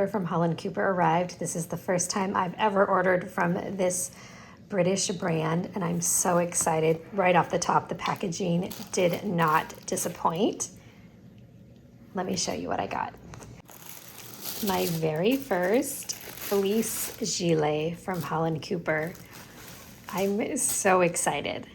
Cooper from Holland Cooper arrived. This is the first time I've ever ordered from this British brand, and I'm so excited. Right off the top, the packaging did not disappoint. Let me show you what I got. My very first fleece gilet from Holland Cooper. I'm so excited.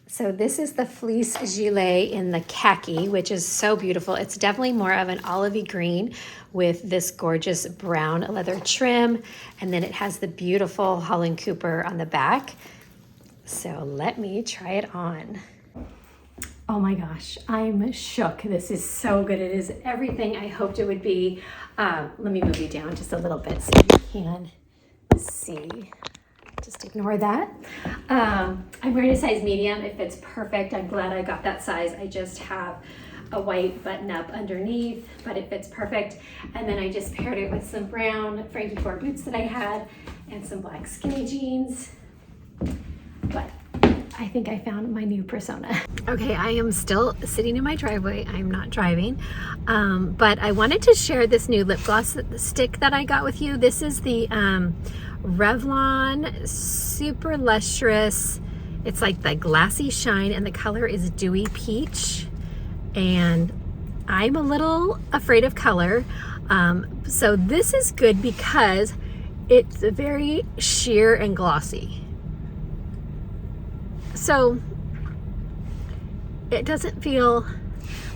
So this is the fleece gilet in the khaki, which is so beautiful. It's definitely more of an olivey green with this gorgeous brown leather trim. And then it has the beautiful Holland Cooper on the back. So let me try it on. Oh my gosh, I'm shook. This is so good. It is everything I hoped it would be. Let me move you down just a little bit so you can see. Just ignore that. I'm wearing a size medium. It fits perfect. I'm glad I got that size. I just have a white button up underneath, but it fits perfect. And then I just paired it with some brown Frankie 4 boots that I had and some black skinny jeans. But I think I found my new persona. Okay, I am still sitting in my driveway. I'm not driving, but I wanted to share this new lip gloss stick that I got with you. This is the Revlon Super Lustrous. It's like the glassy shine, and the color is Dewy Peach. And I'm a little afraid of color. So this is good because it's very sheer and glossy. So it doesn't feel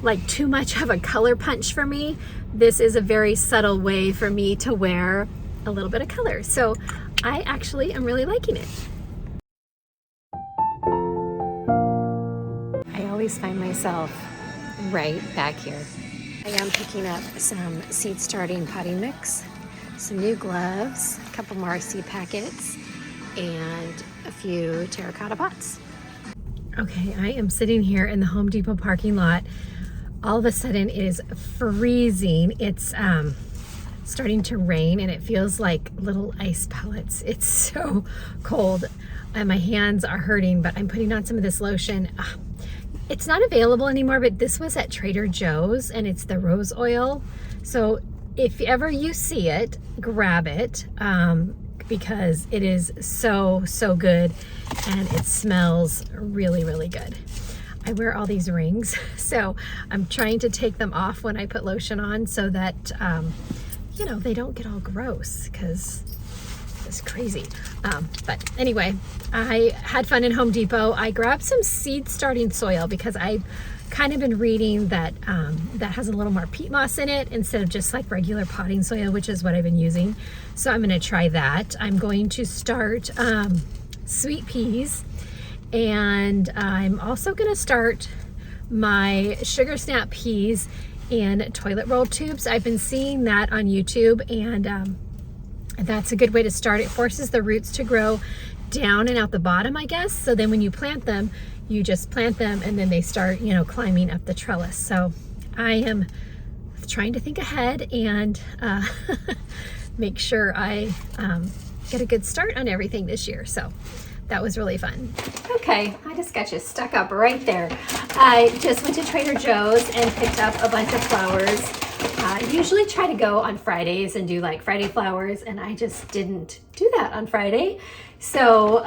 like too much of a color punch for me. This is a very subtle way for me to wear a little bit of color. So I actually am really liking it. I always find myself right back here. I am picking up some seed starting potting mix, some new gloves, a couple more seed packets, and a few terracotta pots. Okay, I am sitting here in the Home Depot parking lot. All of a sudden it is freezing. It's starting to rain and it feels like little ice pellets. It's so cold and my hands are hurting, but I'm putting on some of this lotion. It's not available anymore, but this was at Trader Joe's and it's the rose oil. So if ever you see it, grab it because it is so good and it smells really good. I wear all these rings, so I'm trying to take them off when I put lotion on so that you know, they don't get all gross because it's crazy. But anyway, I had fun in Home Depot. I grabbed some seed starting soil because I've kind of been reading that that has a little more peat moss in it instead of just like regular potting soil, which is what I've been using. So I'm going to try that. I'm going to start sweet peas, and I'm also going to start my sugar snap peas in toilet roll tubes. I've been seeing that on YouTube, and that's a good way to start. It forces the roots to grow down and out the bottom, I guess. So then when you plant them, you just plant them and then they start, you know, climbing up the trellis. So I am trying to think ahead and make sure I get a good start on everything this year. So that was really fun. Okay, I just got you stuck up right there. I just went to Trader Joe's and picked up a bunch of flowers. I usually try to go on Fridays and do like Friday flowers, and I just didn't do that on Friday. So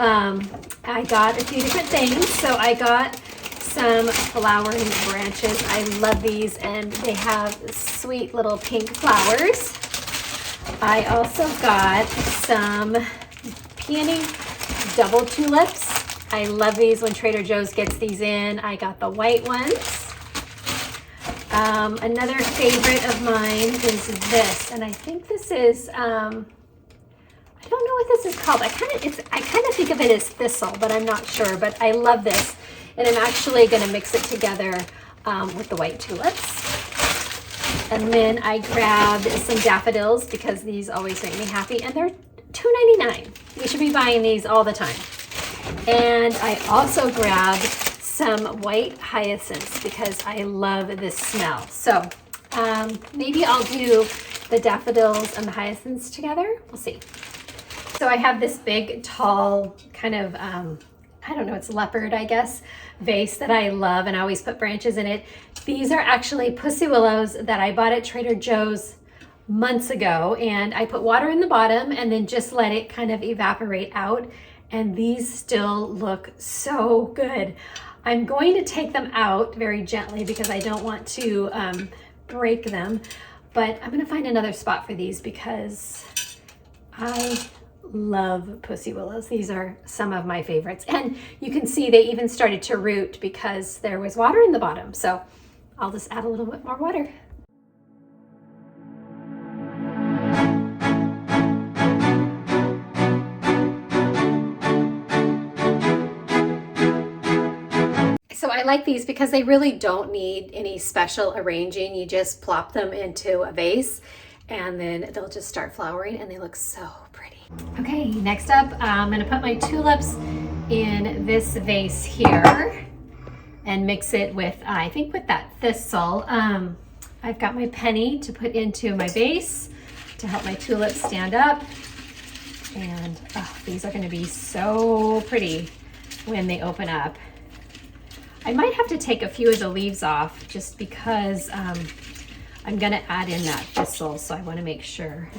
I got a few different things. So I got some flowering branches. I love these, and they have sweet little pink flowers. I also got some peony double tulips. I love these when Trader Joe's gets these in. I got the white ones. Another favorite of mine is this, and I think this is, I don't know what this is called. I kind of think of it as thistle, but I'm not sure. But I love this, and I'm actually going to mix it together with the white tulips. And then I grabbed some daffodils because these always make me happy, and they're $2.99. You should be buying these all the time. And I also grabbed some white hyacinths because I love this smell. So maybe I'll do the daffodils and the hyacinths together. We'll see. So I have this big, tall, kind of, I don't know, it's leopard, I guess, vase that I love, and I always put branches in it. These are actually pussy willows that I bought at Trader Joe's months ago, and I put water in the bottom and then just let it kind of evaporate out, and these still look so good. I'm going to take them out very gently because I don't want to break them, but I'm gonna find another spot for these because I love Pussy Willows. These are some of my favorites. And you can see they even started to root because there was water in the bottom. So I'll just add a little bit more water. So I like these because they really don't need any special arranging. You just plop them into a vase and then they'll just start flowering and they look so pretty. Okay, next up, I'm gonna put my tulips in this vase here and mix it with, I think with that thistle. I've got my penny to put into my vase to help my tulips stand up. And these are gonna be so pretty when they open up. I might have to take a few of the leaves off just because I'm gonna add in that thistle, so I wanna make sure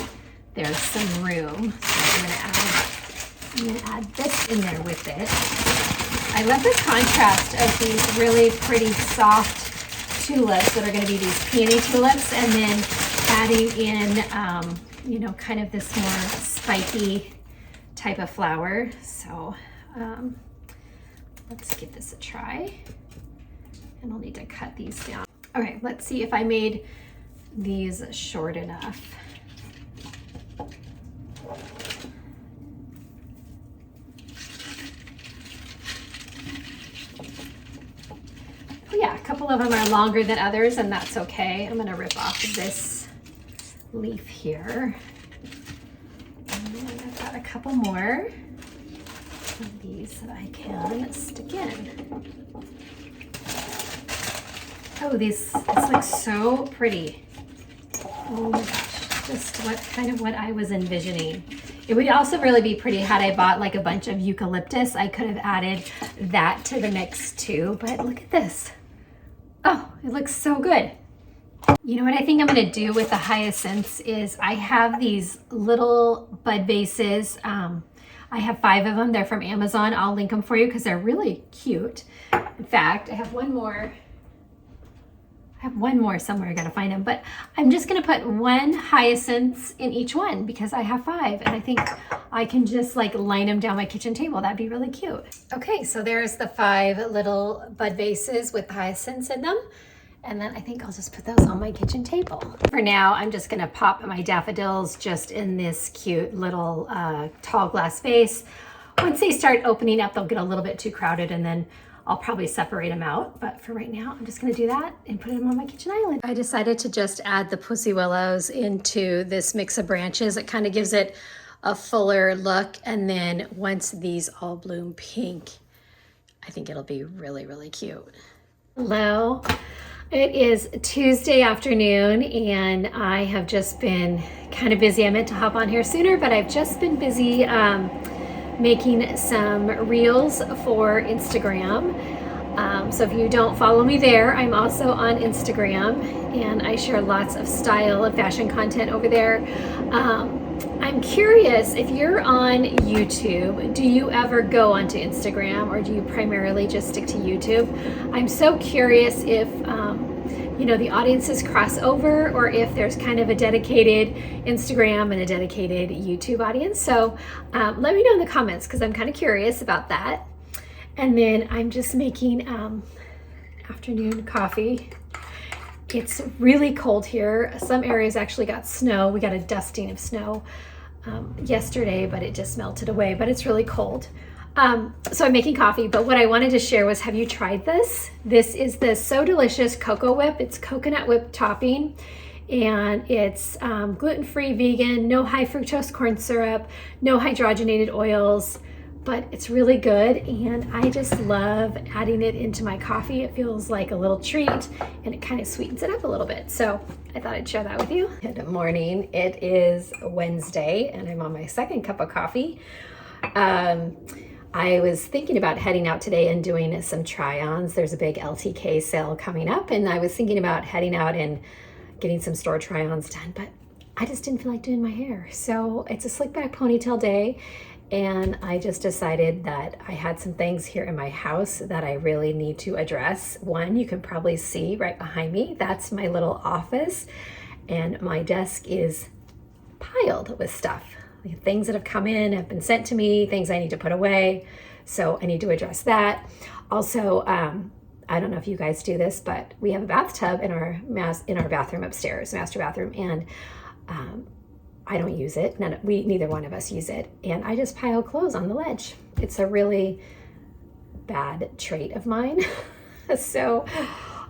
there's some room. So I'm gonna add this in there with it. I love the contrast of these really pretty soft tulips that are gonna be these peony tulips, and then adding in, you know, kind of this more spiky type of flower. So let's give this a try. And I'll need to cut these down. Okay, let's see if I made these short enough. Oh yeah, a couple of them are longer than others, and that's okay. I'm gonna rip off this leaf here. And then I've got a couple more of these that I can stick in. Oh, this looks so pretty. Oh my gosh, just what I was envisioning. It would also really be pretty had I bought like a bunch of eucalyptus. I could have added that to the mix too, but look at this. Oh, it looks so good. You know what I think I'm gonna do with the hyacinths is I have these little bud vases. I have 5 of them. They're from Amazon. I'll link them for you because they're really cute. In fact, I have one more somewhere. I gotta find them, but I'm just gonna put 1 hyacinth in each one because I have 5, and I think I can just like line them down my kitchen table. That'd be really cute. Okay, so there's the 5 little bud vases with hyacinths in them. And then I think I'll just put those on my kitchen table. For now, I'm just gonna pop my daffodils just in this cute little tall glass vase. Once they start opening up, they'll get a little bit too crowded, and then I'll probably separate them out. But for right now, I'm just gonna do that and put them on my kitchen island. I decided to just add the Pussy Willows into this mix of branches. It kind of gives it a fuller look. And then once these all bloom pink, I think it'll be really, really cute. Hello. It is Tuesday afternoon and I have just been kind of busy. I meant to hop on here sooner, but I've just been busy making some reels for Instagram. So if you don't follow me there, I'm also on Instagram and I share lots of style and fashion content over there. I'm curious, if you're on YouTube, do you ever go onto Instagram or do you primarily just stick to YouTube? I'm so curious if you know, the audiences cross over or if there's kind of a dedicated Instagram and a dedicated YouTube audience. So let me know in the comments because I'm kind of curious about that. And then I'm just making afternoon coffee. It's really cold here. Some areas actually got snow. We got a dusting of snow yesterday, but it just melted away, but it's really cold. So I'm making coffee, but what I wanted to share was, have you tried this? This is the So Delicious Cocoa Whip. It's coconut whip topping, and it's gluten-free, vegan, no high fructose corn syrup, no hydrogenated oils, but it's really good, and I just love adding it into my coffee. It feels like a little treat, and it kind of sweetens it up a little bit. So I thought I'd share that with you. Good morning. It is Wednesday, and I'm on my second cup of coffee. I was thinking about heading out today and doing some try-ons. There's a big LTK sale coming up, and I was thinking about heading out and getting some store try-ons done, but I just didn't feel like doing my hair. So it's a slick back ponytail day, and I just decided that I had some things here in my house that I really need to address. One, you can probably see right behind me, that's my little office, and my desk is piled with stuff. Things that have come in, have been sent to me, things I need to put away. So I need to address that. Also, I don't know if you guys do this, but we have a bathtub in our bathroom upstairs, master bathroom, and I don't use it. Neither one of us use it. And I just pile clothes on the ledge. It's a really bad trait of mine. So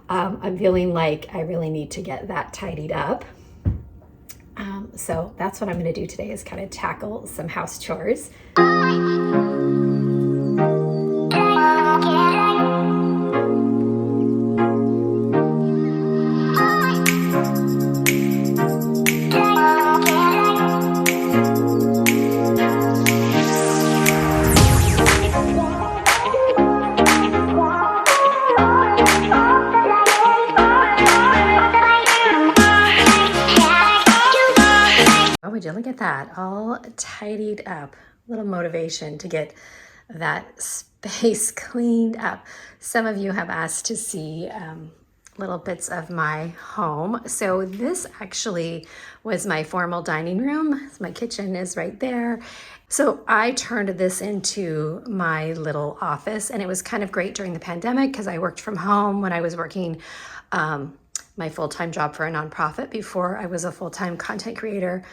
I'm feeling like I really need to get that tidied up. So that's what I'm going to do today, is kind of tackle some house chores. Would you look at that, all tidied up. A little motivation to get that space cleaned up. Some of you have asked to see little bits of my home. So this actually was my formal dining room. My kitchen is right there. So I turned this into my little office, and it was kind of great during the pandemic because I worked from home when I was working my full-time job for a nonprofit before I was a full-time content creator.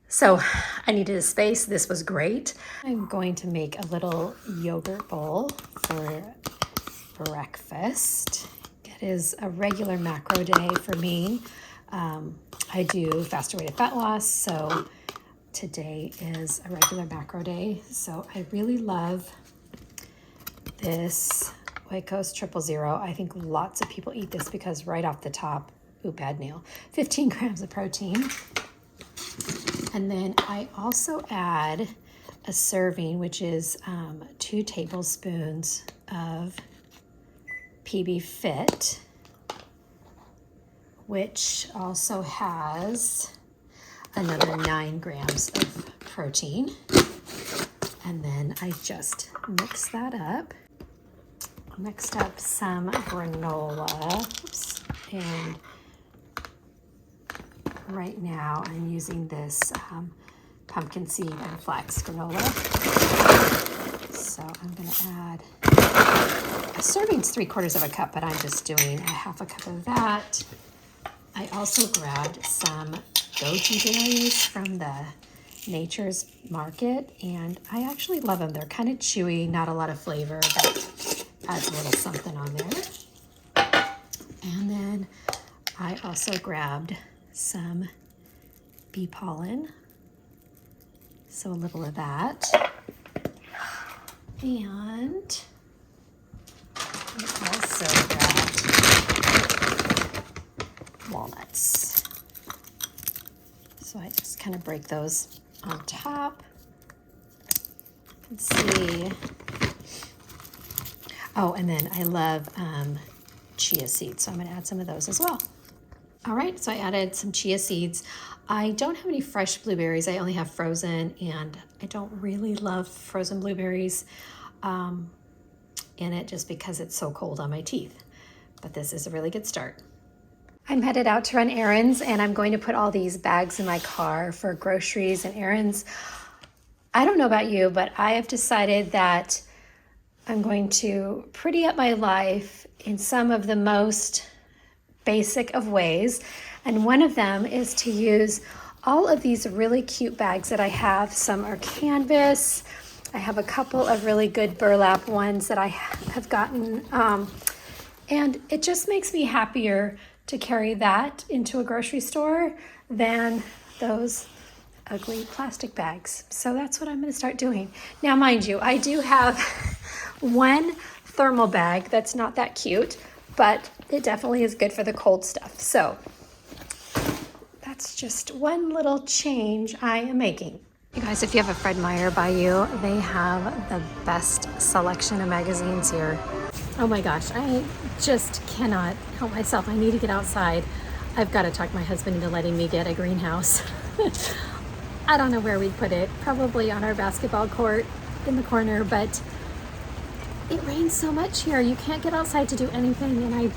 So I needed a space. This was great. I'm going to make a little yogurt bowl for breakfast. It is a regular macro day for me. I do faster way to fat loss, so today is a regular macro day. So I really love this Oikos 000. I think lots of people eat this because right off the top, bad nail, 15 grams of protein. And then I also add a serving, which is 2 tablespoons of PB Fit, which also has another 9 grams of protein. And then I just mix that up. Mixed up some granola. Oops. And right now I'm using this pumpkin seed and flax granola. So I'm going to add a serving's 3/4 cup, but I'm just doing a 1/2 cup of that. I also grabbed some goji berries from the Nature's Market, and I actually love them. They're kind of chewy, not a lot of flavor, but adds a little something on there. And then I also grabbed some bee pollen, so a little of that, and I also grabbed walnuts. So I just kind of break those on top. Let's see. Oh, and then I love chia seeds, so I'm going to add some of those as well. All right, so I added some chia seeds. I don't have any fresh blueberries. I only have frozen, and I don't really love frozen blueberries in it just because it's so cold on my teeth. But this is a really good start. I'm headed out to run errands, and I'm going to put all these bags in my car for groceries and errands. I don't know about you, but I have decided that I'm going to pretty up my life in some of the most basic of ways, and one of them is to use all of these really cute bags that I have. Some are canvas. I have a couple of really good burlap ones that I have gotten, and it just makes me happier to carry that into a grocery store than those ugly plastic bags. So that's what I'm going to start doing. Now, mind you, I do have one thermal bag that's not that cute, but it definitely is good for the cold stuff. So that's just one little change I am making. You guys, if you have a Fred Meyer by you, they have the best selection of magazines here. Oh my gosh, I just cannot help myself. I need to get outside. I've got to talk my husband into letting me get a greenhouse. I don't know where we'd put it, probably on our basketball court in the corner, but it rains so much here. You can't get outside to do anything, and I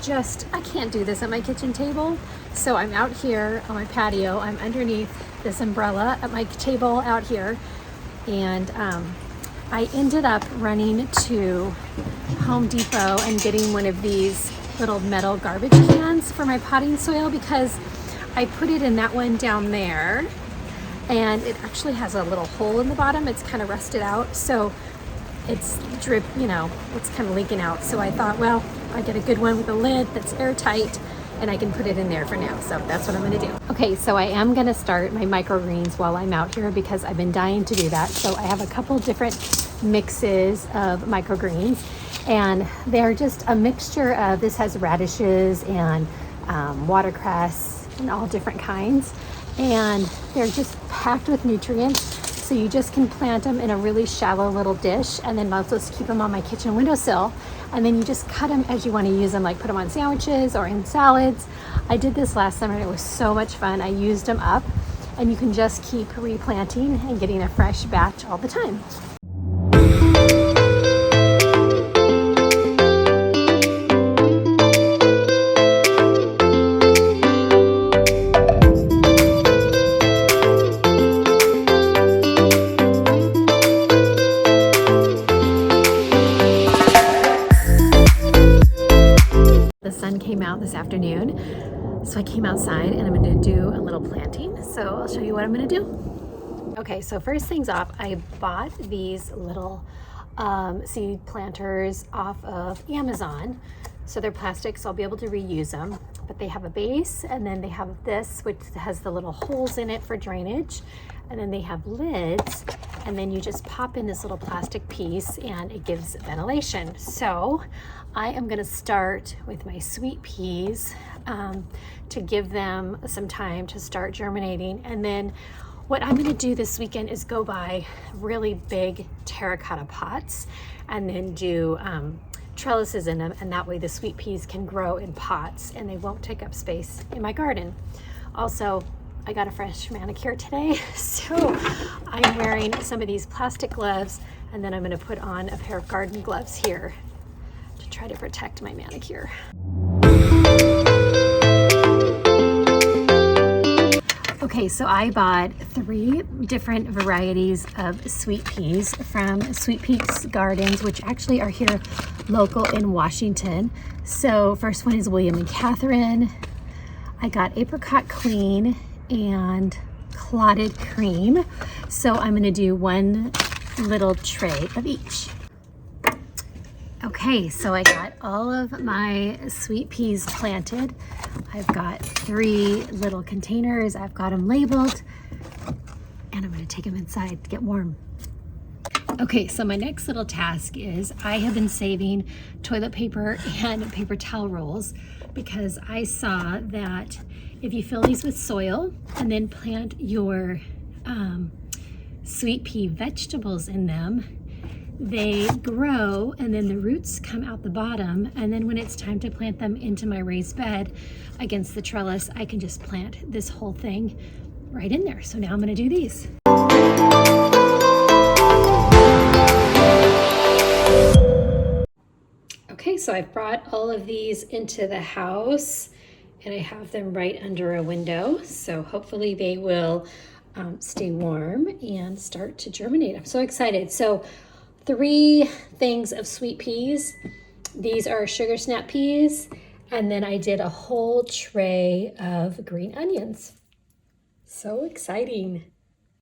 can't do this at my kitchen table. So I'm out here on my patio. I'm underneath this umbrella at my table out here, and I ended up running to Home Depot and getting one of these little metal garbage cans for my potting soil, because I put it in that one down there, and it actually has a little hole in the bottom. It's kind of rusted out, so it's it's kind of leaking out. So I thought, well, I get a good one with a lid that's airtight, and I can put it in there for now. So that's what I'm gonna do. Okay, so I am gonna start my microgreens while I'm out here, because I've been dying to do that. So I have a couple different mixes of microgreens, and they're just a mixture of, this has radishes and watercress and all different kinds. And they're just packed with nutrients. So you just can plant them in a really shallow little dish, and then I'll just keep them on my kitchen windowsill. And then you just cut them as you want to use them, like put them on sandwiches or in salads. I did this last summer and it was so much fun. I used them up, and you can just keep replanting and getting a fresh batch all the time. The sun came out this afternoon, so I came outside and I'm going to do a little planting. So I'll show you what I'm going to do. Okay, so first things off, I bought these little seed planters off of Amazon. So they're plastic, so I'll be able to reuse them. But they have a base, and then they have this, which has the little holes in it for drainage. And then they have lids, and then you just pop in this little plastic piece and it gives ventilation. So I am gonna start with my sweet peas to give them some time to start germinating. And then what I'm gonna do this weekend is go buy really big terracotta pots and then do trellises in them, and that way the sweet peas can grow in pots and they won't take up space in my garden. Also, I got a fresh manicure today, so I'm wearing some of these plastic gloves, and then I'm going to put on a pair of garden gloves here to try to protect my manicure. Okay, so I bought 3 different varieties of sweet peas from Sweet Peas Gardens, which actually are here local in Washington. So first one is William and Catherine. I got Apricot Queen and Clotted Cream. So I'm gonna do 1 little tray of each. Okay, so I got all of my sweet peas planted. I've got 3 little containers. I've got them labeled, and I'm gonna take them inside to get warm. Okay, so my next little task is, I have been saving toilet paper and paper towel rolls, because I saw that if you fill these with soil and then plant your sweet pea vegetables in them, they grow, and then the roots come out the bottom, and then when it's time to plant them into my raised bed against the trellis, I can just plant this whole thing right in there. So now I'm gonna do these. Okay, so I've brought all of these into the house, and I have them right under a window, so hopefully they will stay warm and start to germinate. I'm so excited. So 3 things of sweet peas. These are sugar snap peas, and then I did a whole tray of green onions. So exciting.